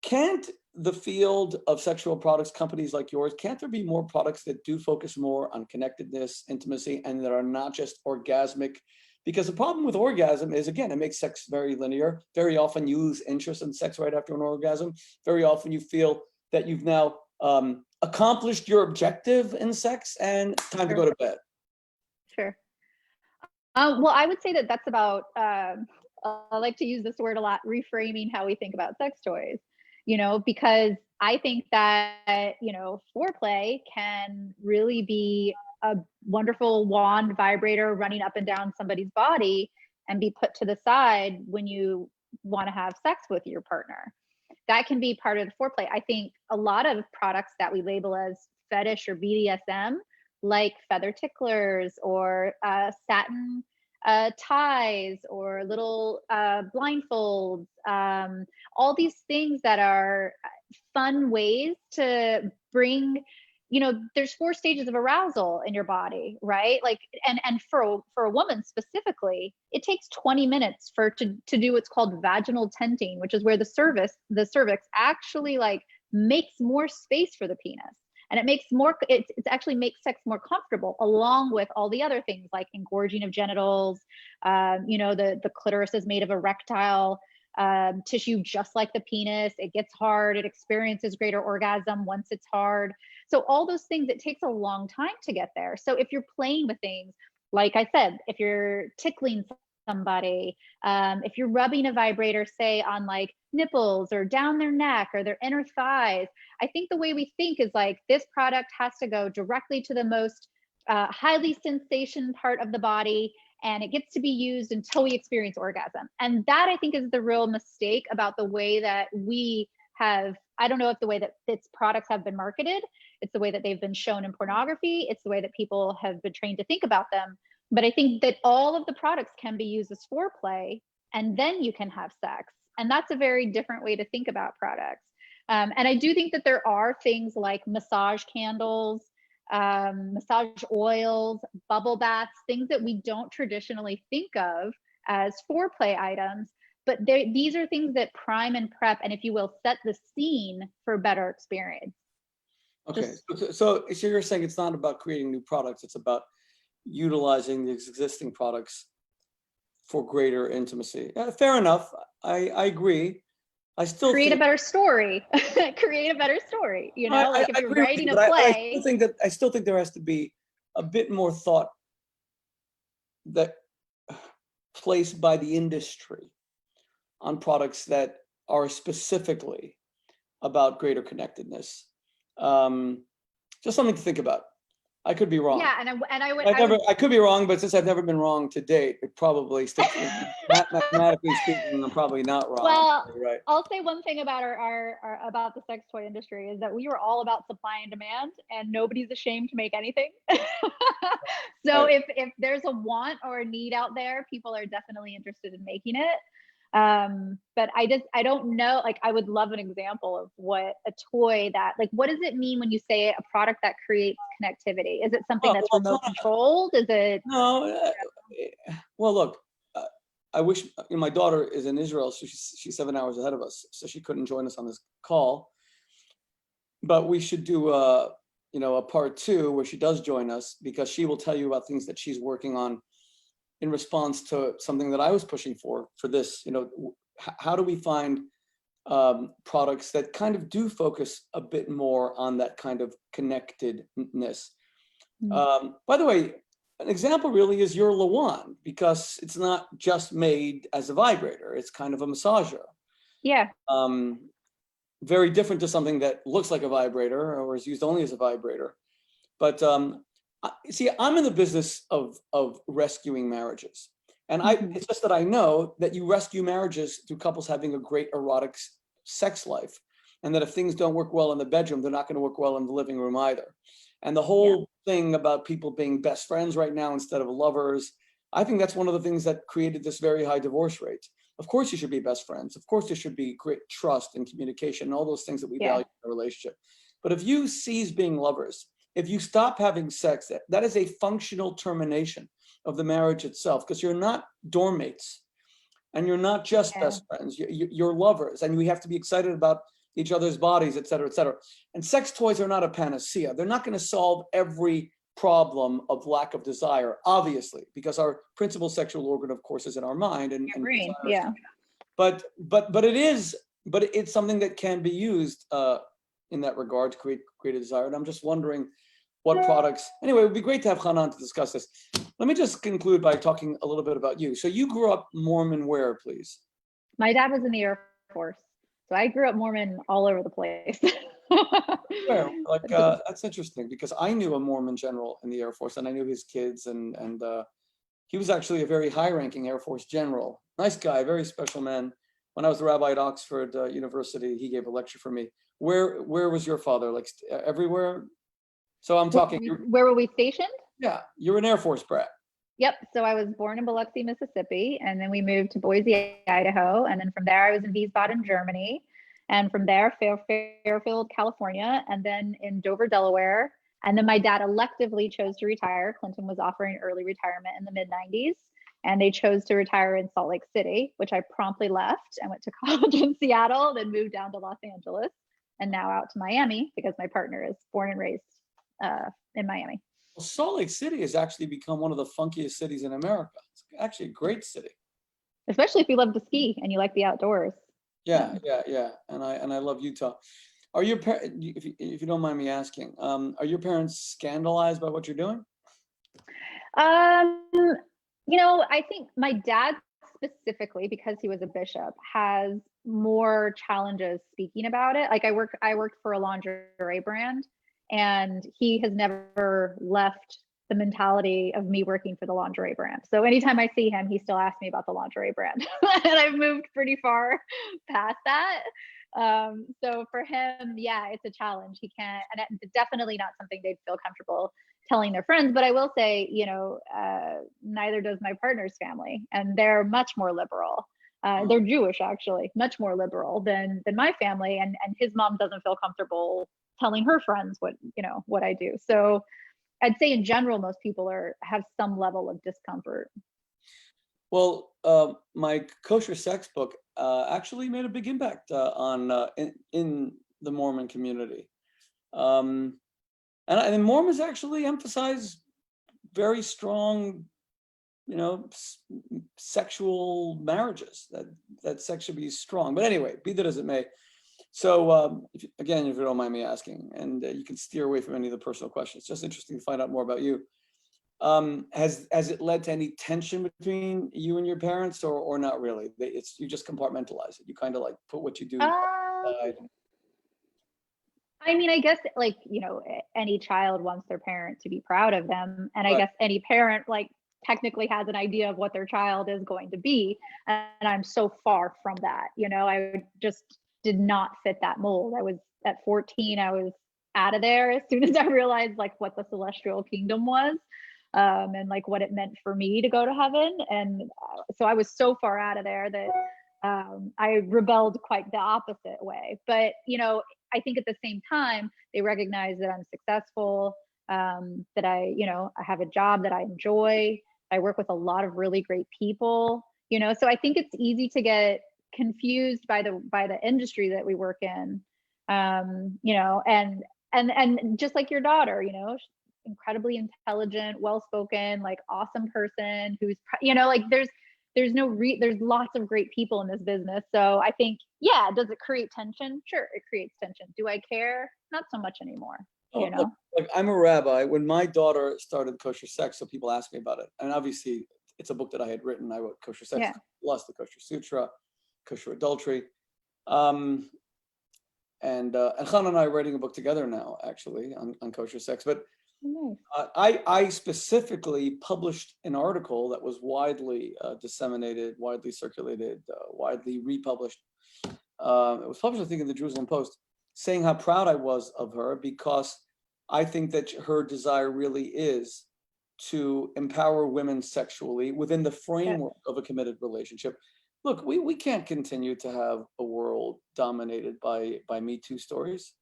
can't the field of sexual products, companies like yours, can't there be more products that do focus more on connectedness, intimacy, and that are not just orgasmic? Because the problem with orgasm is, again, it makes sex very linear. Very often you lose interest in sex right after an orgasm. Very often you feel that you've now accomplished your objective in sex and time to go to bed. Sure. Well, I would say that that's about, I like to use this word a lot, reframing how we think about sex toys, because I think that, foreplay can really be a wonderful wand vibrator running up and down somebody's body and be put to the side when you want to have sex with your partner. That can be part of the foreplay. I think a lot of products that we label as fetish or BDSM, like feather ticklers or satin ties or little blindfolds, all these things that are fun ways to bring, there's 4 stages of arousal in your body, right? Like, and for a woman specifically, it takes 20 minutes to do what's called vaginal tenting, which is where the cervix actually like makes more space for the penis. And it actually makes sex more comfortable, along with all the other things like engorging of genitals. The clitoris is made of erectile tissue, just like the penis. It gets hard. It experiences greater orgasm once it's hard. So all those things, it takes a long time to get there. So if you're playing with things, like I said, if you're tickling somebody, if you're rubbing a vibrator, say on like nipples or down their neck or their inner thighs, I think the way we think is like, this product has to go directly to the most highly sensation part of the body, and it gets to be used until we experience orgasm. And that, I think, is the real mistake about the way that we have, I don't know if the way that its products have been marketed, it's the way that they've been shown in pornography, it's the way that people have been trained to think about them. But I think that all of the products can be used as foreplay, and then you can have sex. And that's a very different way to think about products. And I do think that there are things like massage candles, massage oils, bubble baths, things that we don't traditionally think of as foreplay items, but these are things that prime and prep, and if you will, set the scene for better experience. Okay, so you're saying it's not about creating new products, it's about utilizing the existing products for greater intimacy. Fair enough, I agree. I still create think, a better story. Create a better story. Like if you're writing a play. I still think there has to be a bit more thought that placed by the industry on products that are specifically about greater connectedness. Just something to think about. I could be wrong. Yeah, I could be wrong, but since I've never been wrong to date, it probably sticks. Mathematically speaking, I'm probably not wrong. Well, right. I'll say one thing about our about the sex toy industry is that we were all about supply and demand, and nobody's ashamed to make anything. So Right. if there's a want or a need out there, people are definitely interested in making it. But I don't know, like, I would love an example of what a toy that, like, what does it mean when you say a product that creates connectivity? Is it something that's remote controlled? Is it? No. Well, look, I wish, my daughter is in Israel, so she's 7 hours ahead of us, so she couldn't join us on this call. But we should do a part 2 where she does join us, because she will tell you about things that she's working on in response to something that I was pushing for this. How do we find products that kind of do focus a bit more on that kind of connectedness? By the way, an example really is your Lawan, because it's not just made as a vibrator, it's kind of a massager. Yeah. Very different to something that looks like a vibrator or is used only as a vibrator. But see, I'm in the business of rescuing marriages. And it's just that I know that you rescue marriages through couples having a great erotic sex life. And that if things don't work well in the bedroom, they're not going to work well in the living room either. And the whole thing about people being best friends right now instead of lovers, I think that's one of the things that created this very high divorce rate. Of course you should be best friends. Of course there should be great trust and communication and all those things that we value in a relationship. But if you cease being lovers, if you stop having sex, that is a functional termination of the marriage itself, because you're not dorm mates and you're not just best friends, you're lovers, and we have to be excited about each other's bodies, et cetera, et cetera. And sex toys are not a panacea. They're not going to solve every problem of lack of desire, obviously, because our principal sexual organ, of course, is in our mind. And brain, But it's something that can be used in that regard to create a desire. And I'm just wondering what products. Anyway, it would be great to have Hanan to discuss this. Let me just conclude by talking a little bit about you. So you grew up Mormon where, please? My dad was in the Air Force, so I grew up Mormon all over the place. That's interesting, because I knew a Mormon general in the Air Force, and I knew his kids, and he was actually a very high-ranking Air Force general. Nice guy, very special man. When I was the rabbi at Oxford University, he gave a lecture for me. Where was your father? Like everywhere? So I'm talking. Where were we stationed? Yeah, you're an Air Force brat. Yep. So I was born in Biloxi, Mississippi, and then we moved to Boise, Idaho, and then from there I was in Wiesbaden, Germany, and from there Fairfield, California, and then in Dover, Delaware. And then my dad electively chose to retire. Clinton was offering early retirement in the mid-90s, and they chose to retire in Salt Lake City, which I promptly left and went to college in Seattle, then moved down to Los Angeles. and now out to Miami because my partner is born and raised in Miami. Well, Salt Lake City has actually become one of the funkiest cities in America. It's actually a great city. Especially if you love to ski and you like the outdoors. Yeah. And I love Utah. Are your parents, if you don't mind me asking, are your parents scandalized by what you're doing? I think my dad specifically, because he was a bishop, has more challenges speaking about it. Like I worked for a lingerie brand, and he has never left the mentality of me working for the lingerie brand. So anytime I see him, he still asks me about the lingerie brand. And I've moved pretty far past that. So for him, yeah, it's a challenge. He can't, and it's definitely not something they'd feel comfortable telling their friends. But I will say, neither does my partner's family, and they're much more liberal. They're Jewish, actually, much more liberal than my family. And his mom doesn't feel comfortable telling her friends what I do. So I'd say in general, most people have some level of discomfort. Well, my Kosher Sex book actually made a big impact in the Mormon community. And Mormons actually emphasize very strong, sexual marriages, that sex should be strong. But anyway, be that as it may. So if you don't mind me asking, and you can steer away from any of the personal questions, it's just interesting to find out more about you. Has it led to any tension between you and your parents, or not really? You just compartmentalize it. You kind of like put what you do aside. I mean, I guess any child wants their parent to be proud of them. And I guess any parent technically has an idea of what their child is going to be. And I'm so far from that. I just did not fit that mold. I was at 14, I was out of there as soon as I realized what the celestial kingdom was, and what it meant for me to go to heaven. And so I was so far out of there that I rebelled quite the opposite way. But, I think at the same time, they recognize that I'm successful, that I have a job that I enjoy. I work with a lot of really great people, so I think it's easy to get confused by the industry that we work in, and just like your daughter, incredibly intelligent, well-spoken, awesome person who's, there's lots of great people in this business. So I think, yeah, does it create tension? Sure, it creates tension. Do I care? Not so much anymore. Look, I'm a rabbi. When my daughter started Kosher Sex, so people ask me about it. And obviously, it's a book that I had written. I wrote Kosher Sex plus the Kosher Sutra, Kosher Adultery. And Chana and I are writing a book together now, actually, on Kosher Sex. But I specifically published an article that was widely disseminated, widely circulated, widely republished. It was published, I think, in the Jerusalem Post, saying how proud I was of her, because I think that her desire really is to empower women sexually within the framework of a committed relationship. Look, we can't continue to have a world dominated by Me Too stories.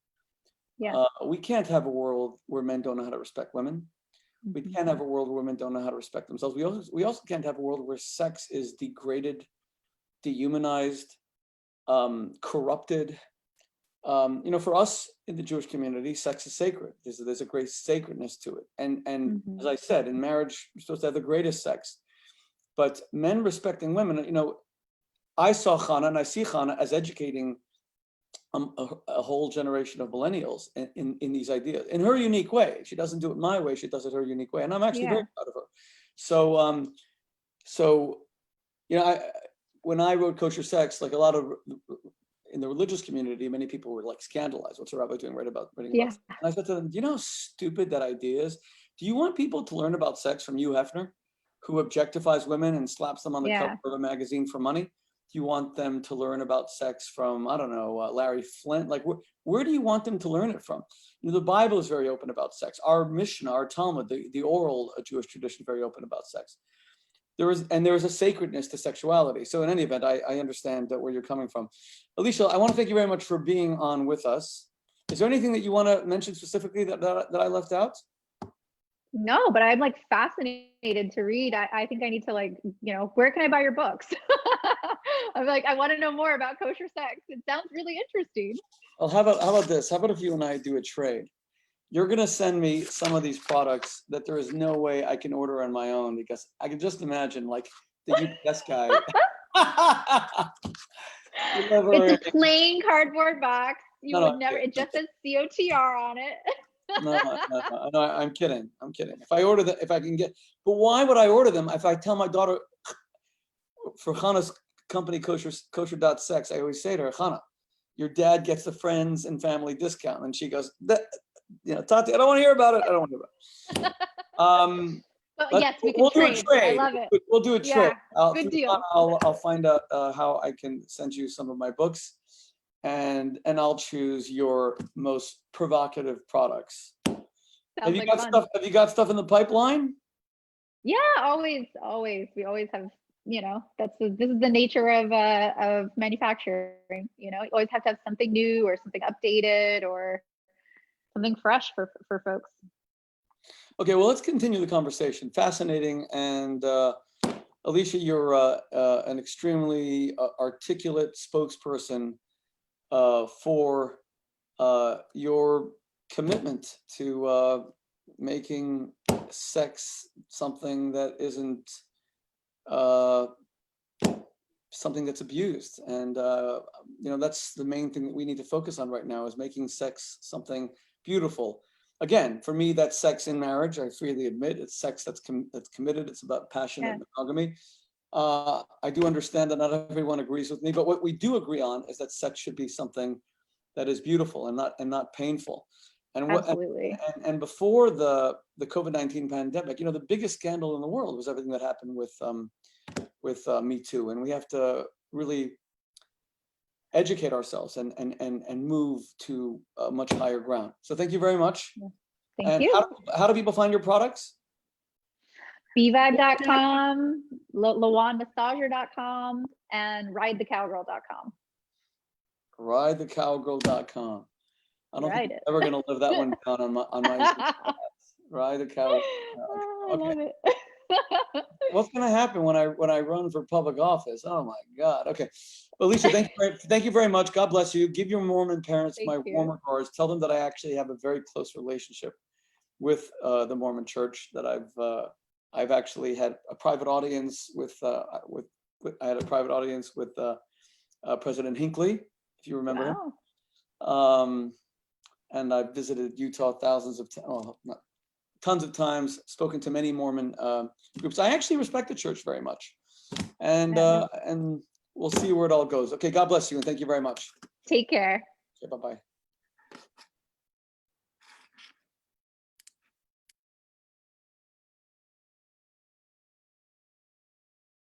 We can't have a world where men don't know how to respect women. We can't have a world where women don't know how to respect themselves. We also can't have a world where sex is degraded, dehumanized, corrupted. For us in the Jewish community, sex is sacred. There's a great sacredness to it. And as I said, in marriage, you're supposed to have the greatest sex. But men respecting women, I saw Chana and I see Chana as educating a whole generation of millennials in these ideas in her unique way. She doesn't do it my way. She does it her unique way. And I'm actually very proud of her. So, when I wrote Kosher Sex, like a lot of in the religious community, many people were scandalized. What's a rabbi doing writing about sex? And I said to them, do you know how stupid that idea is? Do you want people to learn about sex from Hugh Hefner, who objectifies women and slaps them on the cover of a magazine for money? Do you want them to learn about sex from, I don't know, Larry Flint? Where do you want them to learn it from? The Bible is very open about sex. Our Mishnah, our Talmud, the oral Jewish tradition, is very open about sex. There is a sacredness to sexuality. So in any event, I understand where you're coming from. Alicia, I want to thank you very much for being on with us. Is there anything that you want to mention specifically that I left out? No, but I'm fascinated to read. I think I need to where can I buy your books? I'm like, I want to know more about kosher sex. It sounds really interesting. Well, how about this? How about if you and I do a trade? You're gonna send me some of these products that there is no way I can order on my own, because I can just imagine like the UPS guy. It's a plain cardboard box. You No, would never, it just says COTR on it. No, I'm kidding. I'm kidding. If I order them, if I can get, but why would I order them if I tell my daughter for Hannah's company, kosher.sex, I always say to her, Hannah, your dad gets the friends and family discount. And she goes, Tati, I don't want to hear about it. I don't want to hear about it. But yes, we can We'll do a trade. trade. I love it. We'll do a trade. Yeah, good deal. I'll find out how I can send you some of my books, and I'll choose your most provocative products. Sounds like fun. Have you got stuff in the pipeline? Yeah, always. We always have, this is the nature of manufacturing. You always have to have something new or something updated or something fresh for folks. Okay, well, let's continue the conversation. Fascinating. And Alicia, you're an extremely articulate spokesperson for your commitment to making sex something that isn't something that's abused. And, that's the main thing that we need to focus on right now, is making sex something beautiful. Again, for me, that's sex in marriage. I freely admit it's sex that's committed. It's about passionate monogamy. I do understand that not everyone agrees with me, but what we do agree on is that sex should be something that is beautiful and not painful. And Absolutely. And before the COVID-19 pandemic, the biggest scandal in the world was everything that happened with Me Too, and we have to really educate ourselves and move to a much higher ground. So thank you very much. Thank you. How do people find your products? bvibe.com, lawanmassager.com, and ridethecowgirl.com. Ridethecowgirl.com. I don't think I'm ever going to live that one down on my Ride the Cowgirl. I love it. What's going to happen when I run for public office? Oh my God. Okay. Alicia, thank you very much. God bless you. Give your Mormon parents my warm regards. Tell them that I actually have a very close relationship with the Mormon Church, that I've actually had a private audience with President Hinckley, if you remember him. And I've visited Utah tons of times, spoken to many Mormon groups. I actually respect the church very much, and we'll see where it all goes. Okay, God bless you, and thank you very much. Take care. Okay, bye-bye.